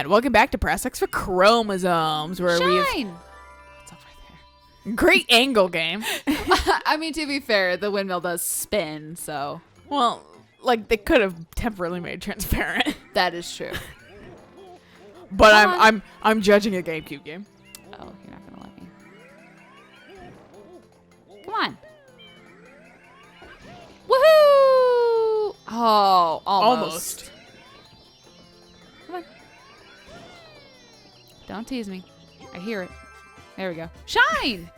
And welcome back to Press X for Chromosomes, where Shine! What's over there? Great angle game. I mean, to be fair, the windmill does spin, so. Well, like, they could have temporarily made it transparent. That is true. But I'm judging a GameCube game. Oh, you're not gonna let me. Come on. Woohoo! Oh, almost. Come on. Don't tease me. I hear it. There we go. Shine!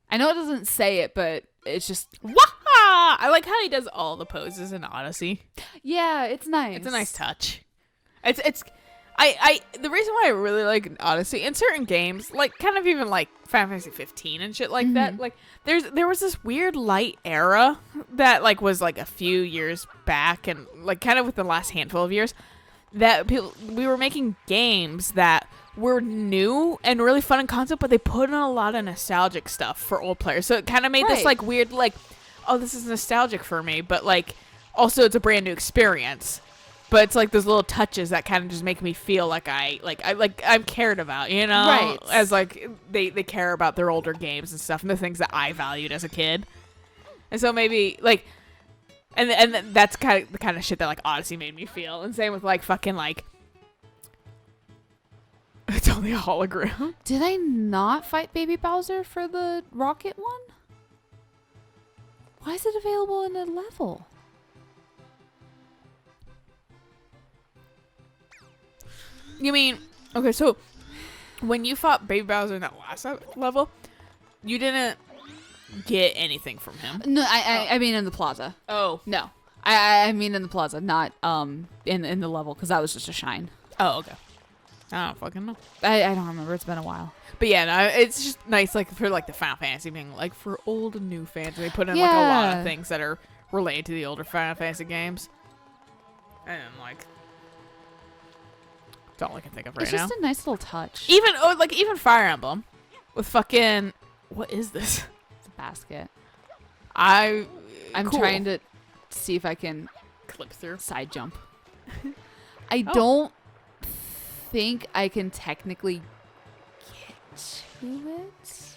I know it doesn't say it, but it's just... Waha! I like how he does all the poses in Odyssey. Yeah, it's nice. It's a nice touch. The reason why I really like Odyssey in certain games, like kind of even like Final Fantasy 15 and shit like that, like there was this weird light era that like was like a few years back and like kind of with the last handful of years that we were making games that were new and really fun in concept, but they put in a lot of nostalgic stuff for old players. So it kind of made this like weird like, oh, this is nostalgic for me, but like also it's a brand new experience. But it's like those little touches that kind of just make me feel like I'm cared about, you know? Right. As like they care about their older games and stuff and the things that I valued as a kid. And so maybe like and that's the kind of shit that like Odyssey made me feel. And same with like fucking like it's only a hologram. Did I not fight Baby Bowser for the rocket one? Why is it available in a level? You mean, okay, so when you fought Baby Bowser in that last level, you didn't get anything from him? No, I mean in the plaza. Oh. No. I mean in the plaza, not in the level, because that was just a shine. Oh, okay. I don't fucking know. I don't remember. It's been a while. But yeah, no, it's just nice, like, for, like, the Final Fantasy being, like, for old and new fans. They put in, like, a lot of things that are related to the older Final Fantasy games. And, like... That's all I can think of right now. It's just a nice little touch. Even Fire Emblem with fucking what is this? It's a basket. I'm cool. trying to see if I can clip through side jump. I don't think I can technically get to it.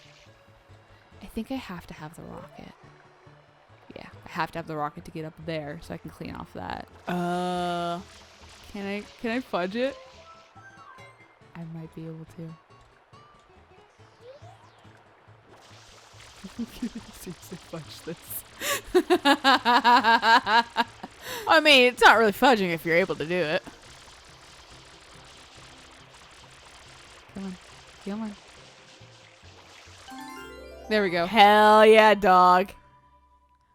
I think I have to have the rocket. Yeah, I have to have the rocket to get up there so I can clean off that. Can I fudge it? I might be able to. Seems to fudge this. I mean, it's not really fudging if you're able to do it. Come on. There we go. Hell yeah, dog.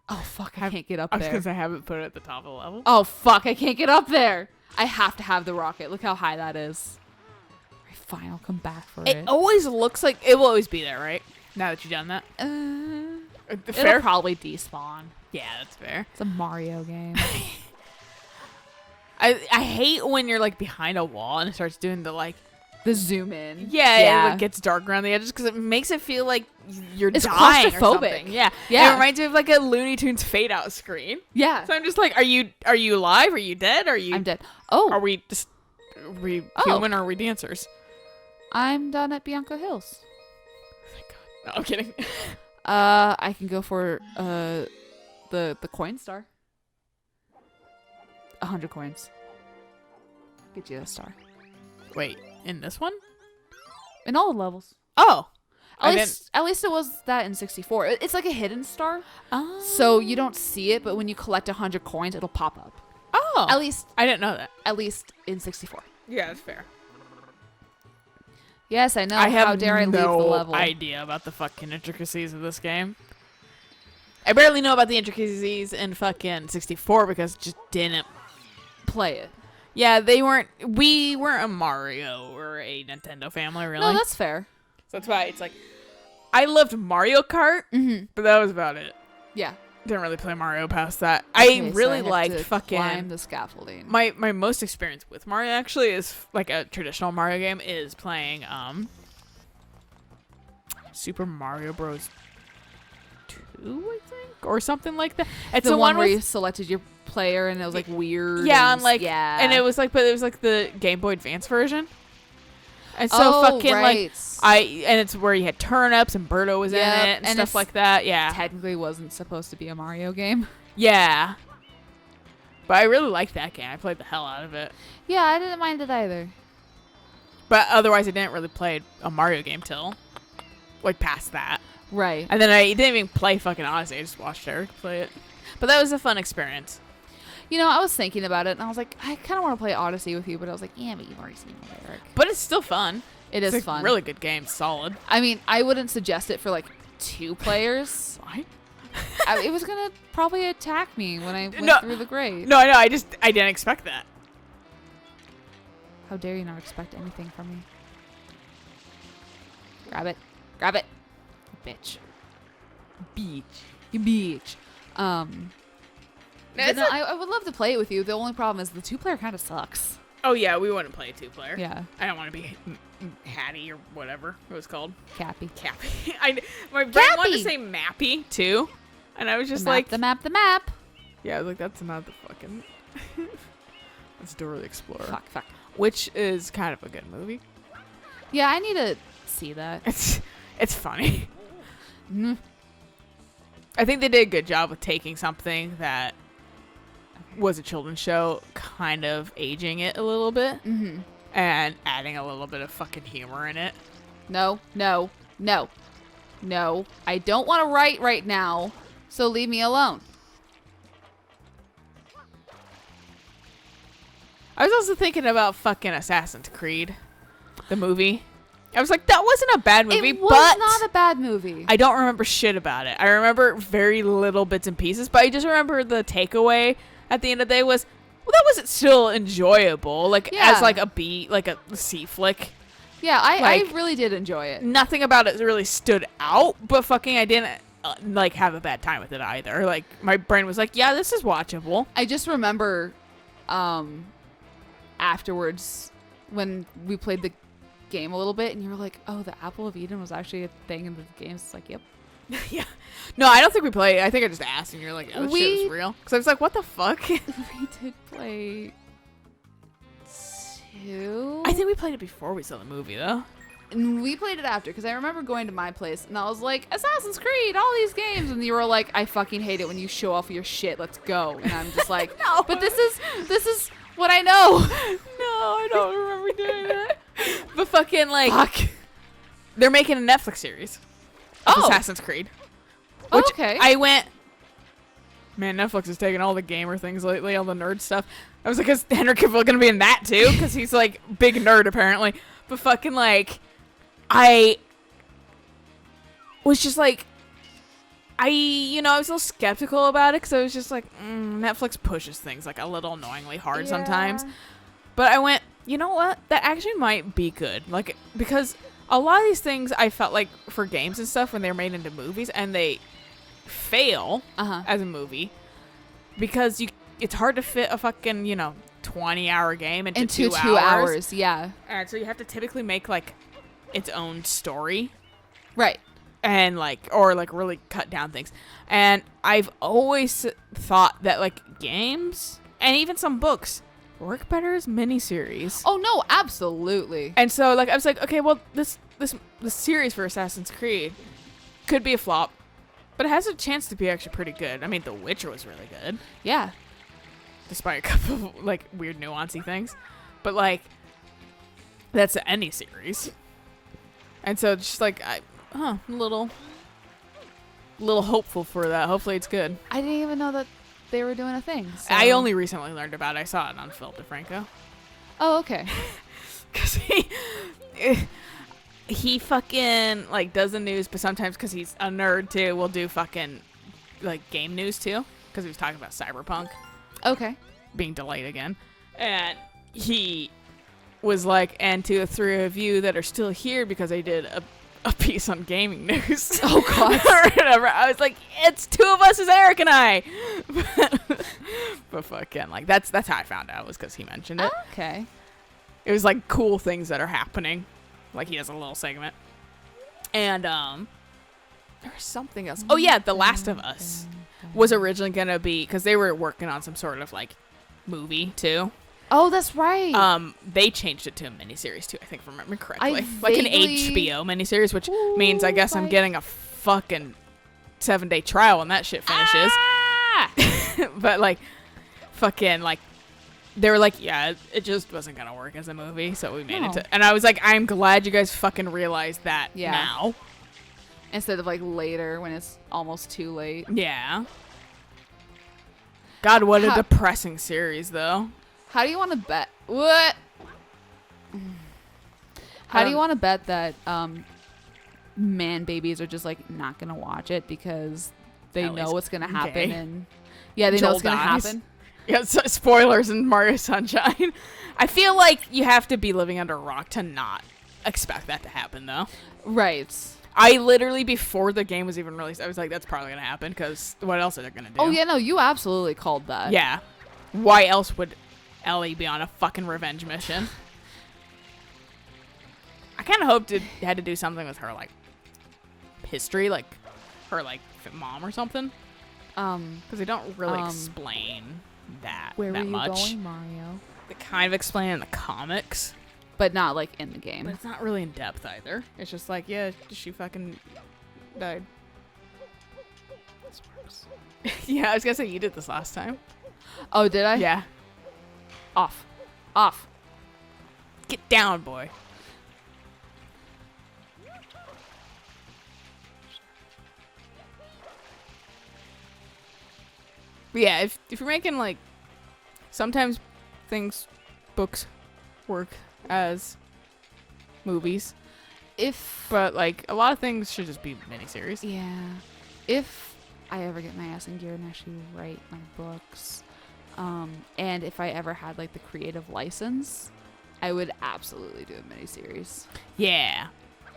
Oh, fuck, I can't get up there. Because I haven't put it at the top of the level. Oh, fuck, I can't get up there. I have to have the rocket. Look how high that is. Fine, I'll come back for it. It always looks like it will always be there, right? Now that you've done that. Fair? It'll probably despawn. Yeah, that's fair. It's a Mario game. I hate when you're like behind a wall and it starts doing the zoom in. Yeah. It like, gets dark around the edges because it makes it feel like you're it's dying claustrophobic. Or something. Yeah. It reminds me of like a Looney Tunes fade out screen. Yeah. So I'm just like, are you alive? Are you dead? I'm dead. Oh. Are we human or are we dancers? I'm done at Bianco Hills. Thank God. No, I'm kidding. I can go for the coin star. 100 coins. Get you a star. Wait, in this one? In all the levels. Oh. At least it was that in 64. It's like a hidden star. Oh. So you don't see it, but when you collect 100 coins, it'll pop up. Oh. At least I didn't know that. At least in 64. Yeah, that's fair. Yes, I know. I have How dare I leave the level? idea about the fucking intricacies of this game. I barely know about the intricacies in fucking 64 because I just didn't play it. Yeah, we weren't a Mario or a Nintendo family, really. No, that's fair. So that's why it's like, I loved Mario Kart, but that was about it. Yeah. Didn't really play Mario past that. I really liked fucking climb the scaffolding. My most experience with Mario actually is like a traditional Mario game is playing Super Mario Bros. 2, I think, or something like that. It's the one where with, you selected your player and it was like weird. yeah, and like, yeah. and it was like the Game Boy Advance version. And so oh, fucking right. and it's where you had turnips and Birdo was in it and stuff like that. Yeah, technically wasn't supposed to be a Mario game. yeah. But I really liked that game. I played the hell out of it. Yeah, I didn't mind it either. But otherwise, I didn't really play a Mario game till like past that. Right. And then I didn't even play fucking Odyssey. I just watched Eric play it. But that was a fun experience. You know, I was thinking about it, and I was like, I kind of want to play Odyssey with you, but I was like, yeah, but you've already seen it, Eric. But it's still fun. It's a fun. Really good game. Solid. I mean, I wouldn't suggest it for like 2 players. Why? It was gonna probably attack me when I went through the grate. No, I know. I didn't expect that. How dare you not expect anything from me? Grab it. Grab it. Bitch. You bitch. But no, I would love to play it with you. The only problem is the 2-player kind of sucks. Oh yeah, we wouldn't play a 2-player. Yeah. I don't want to be Hattie or whatever it was called. Cappy. My brain wanted to say Mappy too, and I was just like the map. Yeah, I was like, that's not the fucking. That's Dora the Explorer. Fuck. Which is kind of a good movie. Yeah, I need to see that. It's funny. Mm. I think they did a good job with taking something that was a children's show, kind of aging it a little bit, and adding a little bit of fucking humor in it. No. I don't want to write right now, so leave me alone. I was also thinking about fucking Assassin's Creed, the movie. I was like, that wasn't a bad movie, It was but not a bad movie. I don't remember shit about it. I remember very little bits and pieces, but I just remember the takeaway at the end of the day was, well, that wasn't still enjoyable, like as like a B, like a C flick. Yeah, I really did enjoy it. Nothing about it really stood out, but fucking I didn't like have a bad time with it either. Like my brain was like, yeah, this is watchable. I just remember afterwards when we played the game a little bit and you were like, oh, the Apple of Eden was actually a thing in the games. It's like, yep. Yeah. No, I don't think we played. I think I just asked and you're like, oh, this shit was real. Because I was like, what the fuck? We did play 2. I think we played it before we saw the movie, though. And we played it after because I remember going to my place and I was like, Assassin's Creed, all these games. And you were like, I fucking hate it when you show off your shit. Let's go. And I'm just like, no. But this is what I know. No, I don't remember doing that. But fucking like, they're making a Netflix series of Assassin's Creed. Which okay. I went, man, Netflix is taking all the gamer things lately, all the nerd stuff. I was like, is Henry Cavill gonna be in that too? Because he's like big nerd apparently. But fucking like, I was just like, I was a little skeptical about it because I was just like, Netflix pushes things like a little annoyingly hard sometimes. But I went, you know what? That actually might be good. Like, because a lot of these things I felt like for games and stuff when they're made into movies and they fail as a movie because it's hard to fit a fucking, 20-hour game into 2 hours. 2 hours, yeah. And so you have to typically make like its own story. Right. And or really cut down things. And I've always thought that like games and even some books work better as miniseries. Oh no, absolutely. And so like I was like, okay, well this series for Assassin's Creed could be a flop, but it has a chance to be actually pretty good. I mean, The Witcher was really good. Yeah. Despite a couple of like weird nuancy things. But like that's any series. And so just like a little hopeful for that. Hopefully it's good. I didn't even know that they were doing a thing. So. I only recently learned about it. I saw it on Philip DeFranco. Oh, okay. Because he fucking like does the news, but sometimes because he's a nerd too, will do fucking like game news too. Because he was talking about Cyberpunk. Okay. Being delayed again. And he was like, and to the 3 of you that are still here because I did a piece on gaming news. Oh god. Or whatever. I was like, it's 2 of us, is Eric and I. But fucking like that's how I found out, was because he mentioned it. Okay. It was like cool things that are happening. Like he has a little segment. And There was something else. Oh yeah, The Last of Us was originally gonna be because they were working on some sort of like movie too. Oh, that's right. They changed it to a miniseries too, I think if I remember correctly. I Like an vaguely- HBO miniseries, which means I guess I'm getting a fucking 7-day trial when that shit finishes. Ah! But like fucking like they were like, yeah, it just wasn't gonna work as a movie, so we made it No. to, and I was like, I'm glad you guys fucking realized that Yeah. now. Instead of like later when it's almost too late. Yeah. God, what a How- depressing series though. How do you want to bet? What? How do you want to bet that man babies are just like not gonna watch it because they Ellie's know what's gonna happen gay. and yeah, they know Joel what's gonna dies. happen. Yeah, spoilers in Mario Sunshine. I feel like you have to be living under a rock to not expect that to happen though. Right. I literally, before the game was even released, I was like, that's probably gonna happen because what else are they gonna do? Oh yeah, no, you absolutely called that. Yeah. Why else would Ellie be on a fucking revenge mission? I kind of hoped it had to do something with her, like, history, like, her, like, mom or something. Because they don't really explain that Where that were you much. going, Mario? They kind of explain it in the comics, But not like in the but game. it's not really in depth either. It's just like, yeah, she fucking died. Yeah, I was gonna say you did this last time. Oh, did I? Yeah. Off. Off. Get down, boy. But yeah, if you're making like, sometimes books work as movies, but like a lot of things should just be miniseries. Yeah. If I ever get my ass in gear and actually write my books, and if I ever had like the creative license, I would absolutely do a miniseries. Yeah,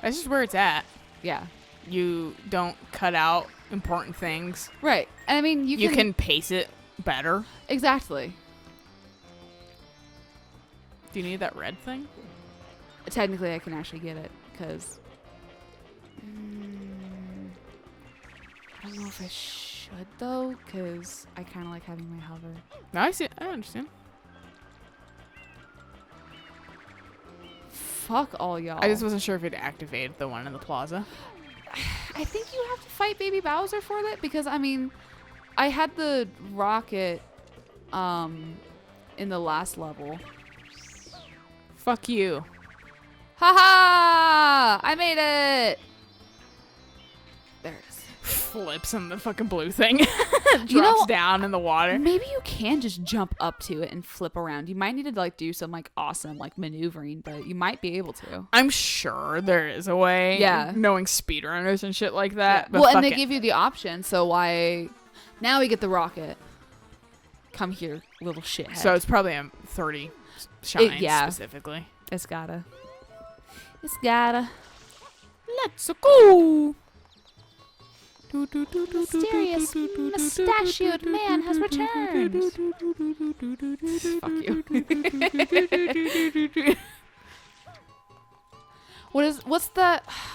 that's just where it's at. Yeah. You don't cut out important things. Right. And I mean, You can pace it better. Exactly. Do you need that red thing? Technically, I can actually get it because I don't know if I should though, because I kind of like having my hover. No, I see. I understand. Fuck all y'all. I just wasn't sure if it activated the one in the plaza. I think you have to fight Baby Bowser for that because I mean, I had the rocket in the last level. Fuck you. Haha! I made it. There it is. Flips on the fucking blue thing. Drops You know, down in the water. maybe you can just jump up to it and flip around. You might need to like do some like awesome like maneuvering, but you might be able to. I'm sure there is a way. Yeah. Knowing speedrunners and shit like that. But Well, and fuck they it. give you the option, so why? Now we get the rocket. Come here, little shithead. So it's probably a 30 shine yeah. specifically. it's gotta. It's gotta. Let's go. Mysterious mustachioed man has returned. Fuck you. What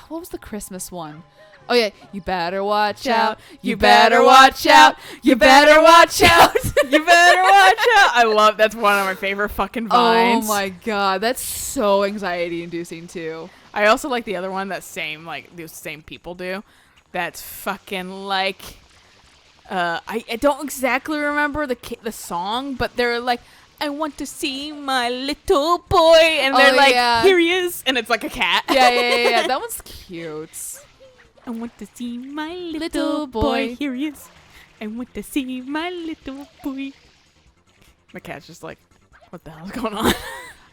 was the Christmas one? Oh yeah, you better watch out. You better watch out. You better watch out. You better watch out. I love that's one of my favorite fucking vines. Oh my god, that's so anxiety inducing too. I also like the other one that those same people do. That's fucking like I don't exactly remember the song, but they're like, I want to see my little boy, and they're like, here he is, and it's like a cat. Yeah. That one's cute. I want to see my little boy. Here he is. I want to see my little boy. The cat's just like, what the hell's going on?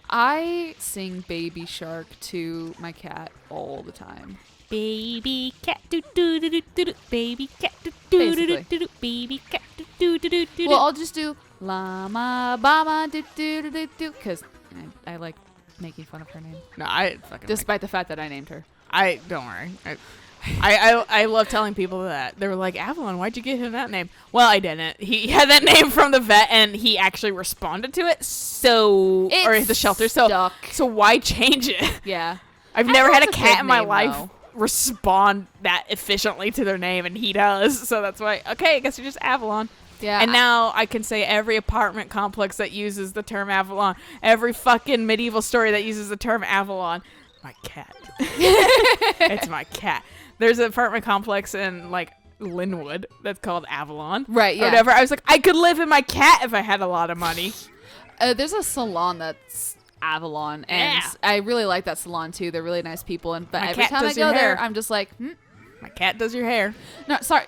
I sing Baby Shark to my cat all the time. Baby cat do do do do do do. Baby cat do do do do do. Baby cat do do do do do. Well, I'll just do llama bama do do do do do because I like making fun of her name. No, I fucking Despite the fact that I named her. I don't worry. I love telling people that. They were like, Avalon, why'd you give him that name? Well, I didn't. He had that name from the vet, and he actually responded to it. Or the shelter. Stuck. So why change it? Yeah. I've never had a That's cat fake in my name, life. though. respond that efficiently to their name, and he does. So that's why, okay, I guess you're just Avalon. Yeah. And now I can say every apartment complex that uses the term Avalon, every fucking medieval story that uses the term Avalon. My cat. It's my cat. There's an apartment complex in like Linwood that's called Avalon. Right, yeah. Or whatever. I was like, I could live in my cat if I had a lot of money. There's a salon that's Avalon, and I really like that salon too. They're really nice people, and but My every cat time I does your go there, hair. I'm just like, My cat does your hair. no, sorry,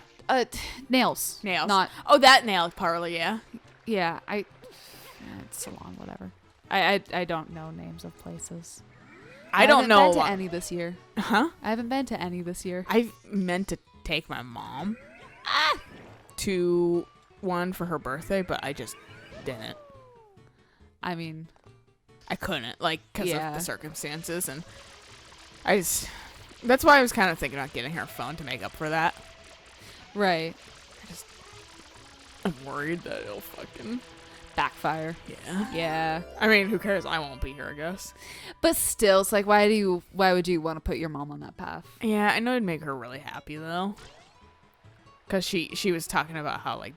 nails, Nails. not, Oh, that nail parlor, yeah. yeah, it's salon, whatever. I don't know names of places. I don't know. I haven't been to any this year. Huh? I haven't been to any this year. I meant to take my mom to one for her birthday, but I just didn't. I mean, I couldn't, like, because Yeah. of the circumstances, and that's why I was kind of thinking about getting her a phone to make up for that. right, I'm worried that it'll fucking, backfire. Yeah, I mean, who cares? I won't be here, I guess. but still, it's like, why would you want to put your mom on that path? Yeah, I know it'd make her really happy, though. Because she was talking about how, like,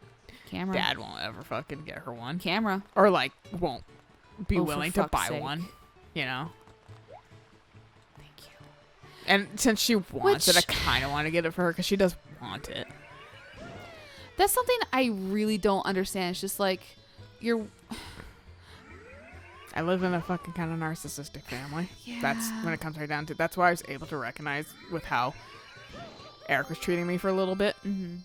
Camera, Dad won't ever fucking get her one. camera. Or, like, won't be Oh, for willing to fuck's buy sake. one, you know? Thank you. And since she wants it, I Which- kind of want to get it for her because she does want it. That's something I really don't understand. It's just like, you're. I live in a fucking kind of narcissistic family. That's when it comes right down to. That's why I was able to recognize with how Eric was treating me for a little bit. Mm-hmm.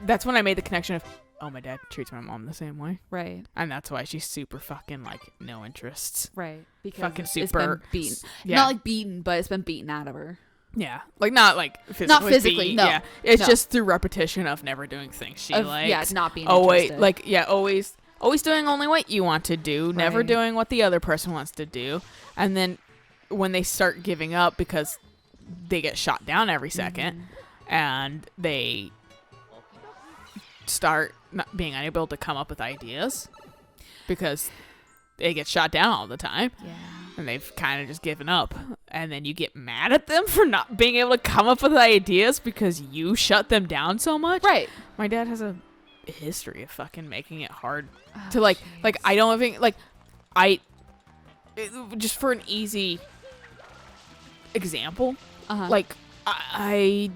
That's when I made the connection of, oh, my dad treats my mom the same way, Right, and that's why she's super fucking like no interests. right. Because Fucking it's super been beaten. Yeah. Not like beaten, but it's been beaten out of her. Yeah, like not like physically. Not physically, beat, no. Yeah, it's No. just through repetition of never doing things she Of- likes. yeah, it's not being Always interested. always doing only what you want to do, never Right. doing what the other person wants to do, and then when they start giving up because they get shot down every 2nd and they start not being unable to come up with ideas because they get shot down all the time. Yeah. And they've kind of just given up. And then you get mad at them for not being able to come up with ideas because you shut them down so much. Right. My dad has a history of fucking making it hard Oh, to like jeez. I don't even just for an easy example, Uh-huh. like I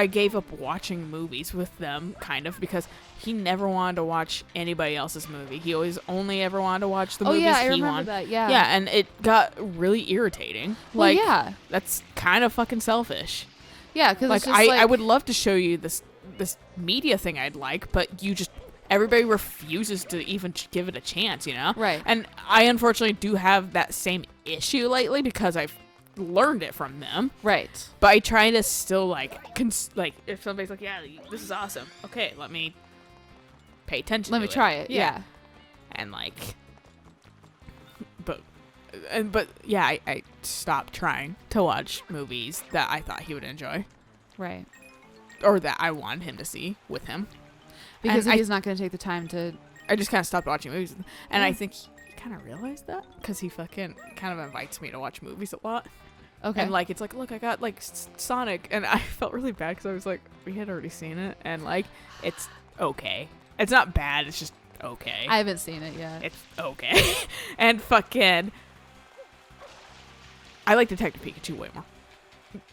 gave up watching movies with them kind of because he never wanted to watch anybody else's movie. He always only ever wanted to watch the movies yeah, I he remember wanted. that. Yeah. Yeah, and it got really irritating. Well, Like, yeah. that's kind of fucking selfish. Yeah, because Like, I would love to show you this media thing I'd like, but everybody refuses to even give it a chance, you know? Right. And I unfortunately do have that same issue lately because I've learned it from them. Right. But I try to still like if somebody's like, yeah, this is awesome. Okay, let me pay attention. Let to me try it. Yeah. And like, but yeah, I stopped trying to watch movies that I thought he would enjoy Right. or that I wanted him to see with him. Because And he's not going to take the time to. I just kind of stopped watching movies, and I Yeah. think he kind of realized that because he fucking kind of invites me to watch movies a lot. Okay. And like it's like, look, I got like Sonic, and I felt really bad because I was like, we had already seen it, and like it's okay. It's not bad. It's just okay. I haven't seen it yet. It's okay. And fucking, I like Detective Pikachu way more,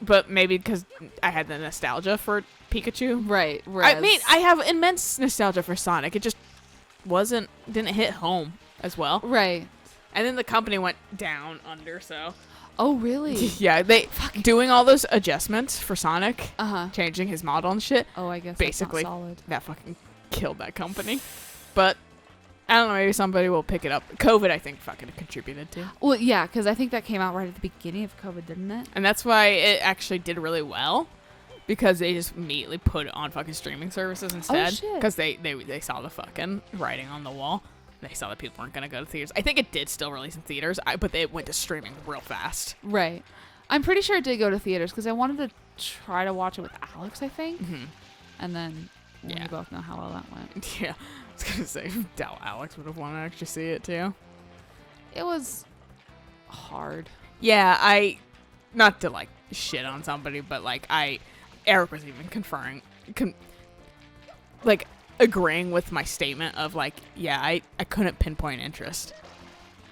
but maybe because I had the nostalgia for Pikachu. Right. I mean, I have immense nostalgia for Sonic. It just didn't hit home as well. Right. And then the company went down under, so. Oh, really? Yeah, doing all those adjustments for Sonic, Uh-huh. changing his model and shit, Oh, I guess basically that's not solid. that fucking killed that company. But I don't know, maybe somebody will pick it up. COVID, I think, fucking contributed to. Well, yeah, because I think that came out right at the beginning of COVID, didn't it? And that's why it actually did really well. Because they just immediately put it on fucking streaming services instead. shit. Because they saw the fucking writing on the wall. They saw that people weren't going to go to theaters. I think it did still release in theaters, but it went to streaming real fast. Right. I'm pretty sure it did go to theaters because I wanted to try to watch it with Alex, I think. Mm-hmm. And then we Yeah. both know how well that went. Yeah. I was going to say, doubt Alex would have wanted to actually see it too. It was hard. Yeah, not to like shit on somebody, but like Eric was even like agreeing with my statement of like, yeah, I couldn't pinpoint interest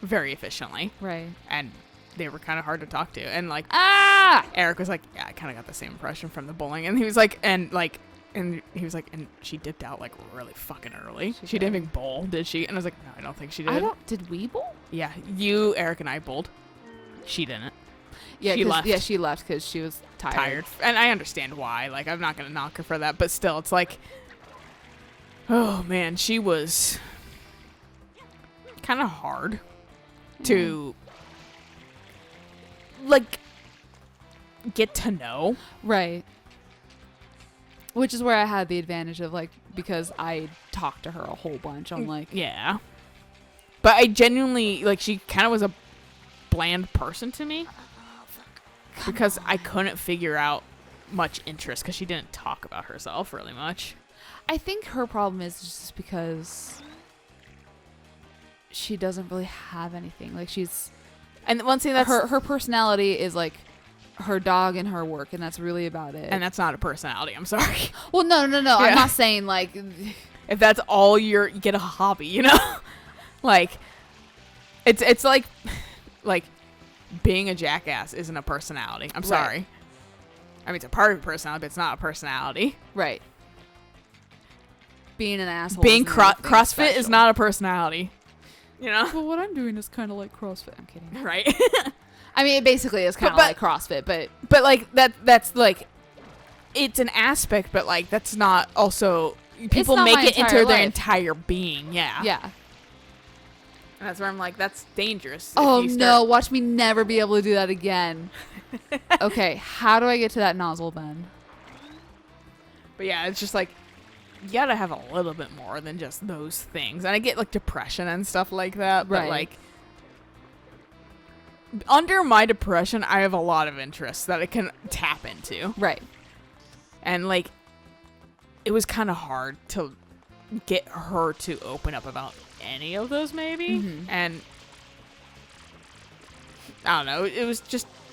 very efficiently. Right. And they were kind of hard to talk to. And like, Eric was like, yeah, I kind of got the same impression from the bowling. And he was like, and she dipped out like really fucking early. She didn't even bowl, did she? And I was like, no, I don't think she did. Did we bowl? Yeah, you, Eric, and I bowled. She didn't. Yeah, she left. Yeah, she left because she was tired. And I understand why. Like, I'm not going to knock her for that. But still, it's like, oh, man, she was kind of hard to, like, get to know. Right. Which is where I had the advantage of, like, because I talked to her a whole bunch. I'm like... Yeah. But I genuinely, like, she kind of was a bland person to me. Because I couldn't figure out much interest because she didn't talk about herself really much. I think her problem is just because she doesn't really have anything. Like, she's... And one thing that's... Her personality is, like, her dog and her work, and that's really about it. And that's not a personality. I'm sorry. Well, no. Yeah. I'm not saying, like... If that's all you get a hobby, you know? Like, it's like being a jackass isn't a personality. I'm sorry. Right. I mean, it's a part of your personality, but it's not a personality. Right. Being an asshole. Being CrossFit is not a personality. You know? Well, what I'm doing is kind of like CrossFit. I'm kidding. Right. I mean, it basically is kind of like CrossFit, but like that's like, it's an aspect, but like that's not also, people make it into their entire being. Yeah. Yeah. And that's where I'm like, that's dangerous. Oh no, watch me never be able to do that again. Okay, how do I get to that nozzle then? But yeah, it's just like, you gotta have a little bit more than just those things. And I get like depression and stuff like that, but like, under my depression, I have a lot of interests that I can tap into. Right. And like, it was kind of hard to get her to open up about any of those maybe. Mm-hmm. And I don't know,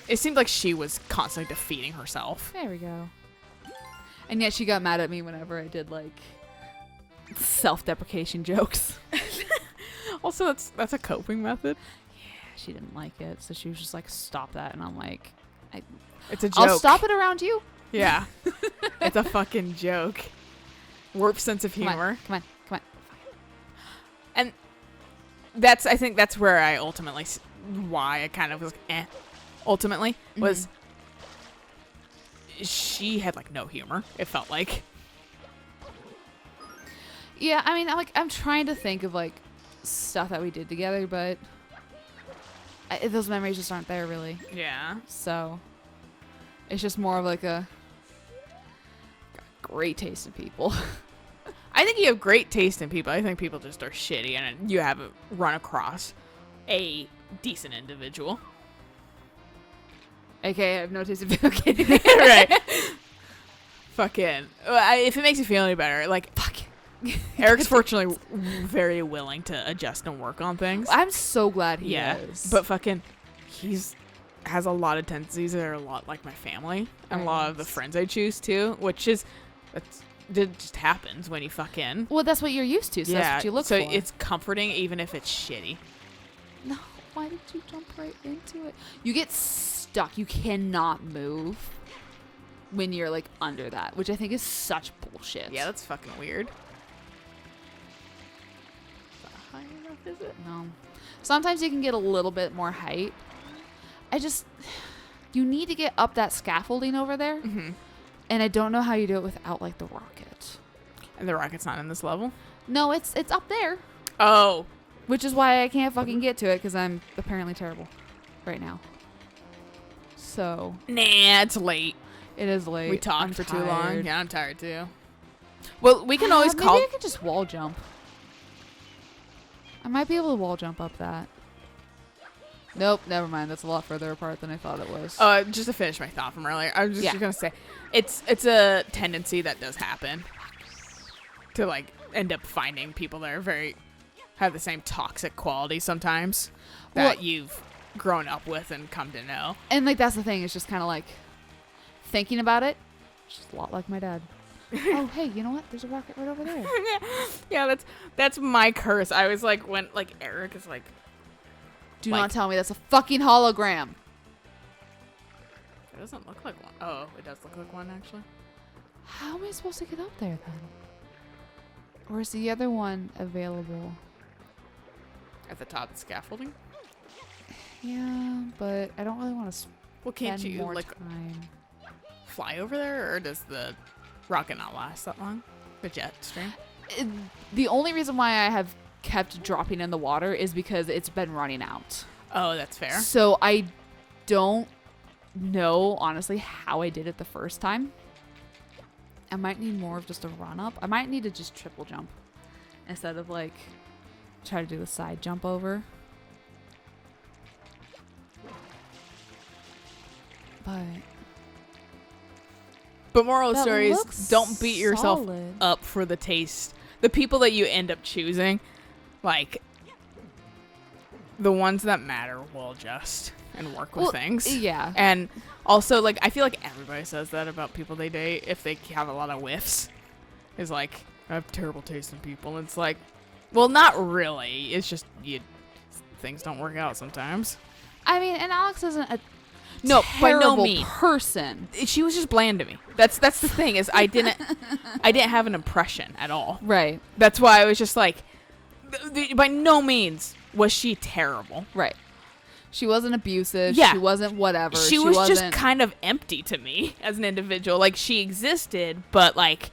it seemed like she was constantly defeating herself. There we go. And yet she got mad at me whenever I did like self-deprecation jokes. Also, that's a coping method. She didn't like it, so she was just like, stop that. And I'm like, it's a joke. I'll stop it around you. Yeah. It's a fucking joke. Warped sense of humor. Come on. And I think that's where I ultimately, why I kind of was like, ultimately, was she had like no humor, it felt like. Yeah, I mean, I'm trying to think of like stuff that we did together, but those memories just aren't there really. Yeah. So it's just more of like a great taste in people. I think you have great taste in people. I think people just are shitty, and you haven't run across a decent individual. Okay, I have no taste in people. Kidding. Right. Fucking. If it makes you feel any better, like, fuck. Eric's fortunately very willing to adjust and work on things. I'm so glad he is. But fucking, has a lot of tendencies that are a lot like my family, and a lot of the friends I choose too, which is, it just happens when you fucking. Well, that's what you're used to, so that's what you look for. So it's comforting even if it's shitty. No, why did you jump right into it? You get stuck. You cannot move when you're like under that, which I think is such bullshit. Yeah, that's fucking weird. High enough, is it? No. Sometimes you can get a little bit more height. You need to get up that scaffolding over there. Mm-hmm. And I don't know how you do it without like the rocket. And the rocket's not in this level? No, it's up there. Oh. Which is why I can't fucking get to it, because I'm apparently terrible right now. So. Nah, it's late. It is late. We talked for too long. Yeah, I'm tired too. Well, we can always call. Maybe I could just wall jump. I might be able to wall jump up that. Nope, never mind. That's a lot further apart than I thought it was. Just to finish my thought from earlier, I was just gonna say, it's a tendency that does happen to like end up finding people that are have the same toxic quality sometimes that you've grown up with and come to know. And like that's the thing. It's just kind of like thinking about it. Just a lot like my dad. Oh, hey, you know what? There's a rocket right over there. Yeah, that's my curse. I was like, when like Eric is like, Do not tell me that's a fucking hologram. it doesn't look like one. Oh, it does look like one actually. How am I supposed to get up there then? Or is the other one available? At the top of the scaffolding. Yeah, but I don't really want to Well, can't spend you more like time. fly over there, or does the rocket not last that long? The jet stream. The only reason why I have kept dropping in the water is because it's been running out. Oh, that's fair. So I don't know, honestly, how I did it the first time. I might need more of just a run up. I might need to just triple jump instead of like try to do the side jump over. But moral of the That story is looks don't beat yourself solid. up for the taste. The people that you end up choosing, like, the ones that matter will adjust and work with things. Yeah. And also, like, I feel like everybody says that about people they date if they have a lot of whiffs. Is like, I have terrible taste in people. And it's like, well, not really. It's just things don't work out sometimes. I mean, and Alex isn't a No, by no terrible means. person. She was just bland to me. That's the thing is I didn't have an impression at all. Right. That's why I was just like, by no means was she terrible. Right. She wasn't abusive. Yeah. She wasn't whatever. She was just kind of empty to me as an individual. Like, she existed, but like,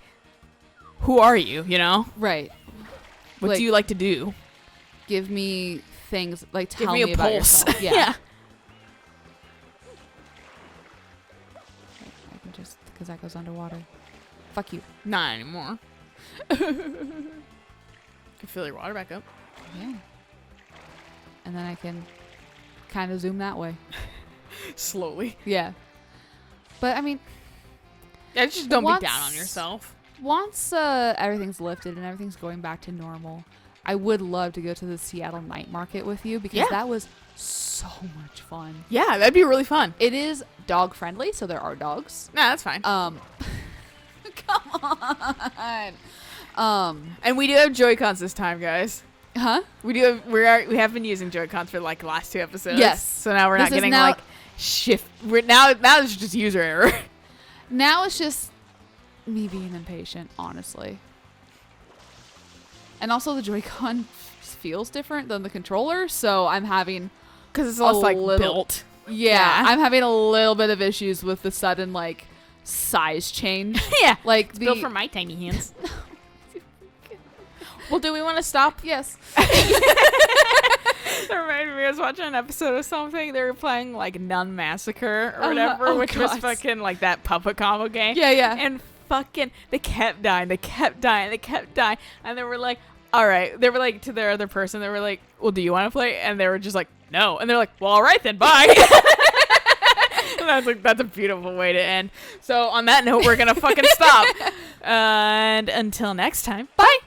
who are you? You know? Right. What Like, do you like to do? Give me things like Give tell me me a about pulse. yourself. Yeah. Yeah. I can just because that goes underwater. Fuck you. Not anymore. You fill your water back up. Yeah. And then I can kind of zoom that way. Slowly. Yeah. But I mean, Yeah, just don't Once- be down on yourself. once everything's lifted and everything's going back to normal, I would love to go to the Seattle night market with you because Yeah. that was so much fun. Yeah, that'd be really fun. It is dog friendly, so there are dogs. Nah, that's fine. Come on. And we do have Joy-Cons this time, guys. Huh? We have been using Joy-Cons for like the last 2 episodes. Yes. So now we're not This is getting now- like shift. Now it's just user error. Now it's just me being impatient, honestly. And also the Joy-Con feels different than the controller, so I'm having Because it's less like built. yeah, I'm having a little bit of issues with the sudden like size change. Yeah. Like It's built for my tiny hands. Well, do we want to stop? yes. That reminded me, I was watching an episode of something. They were playing like Nun Massacre or whatever, Oh, which was God. fucking like that puppet combo game. Yeah, yeah. And fucking, they kept dying. And they were like, all right. They were like to their other person, they were like, well, do you want to play? And they were just like, no. And they're like, well, all right then, bye. And I was like, that's a beautiful way to end. So on that note, we're going to fucking stop. And until next time, bye.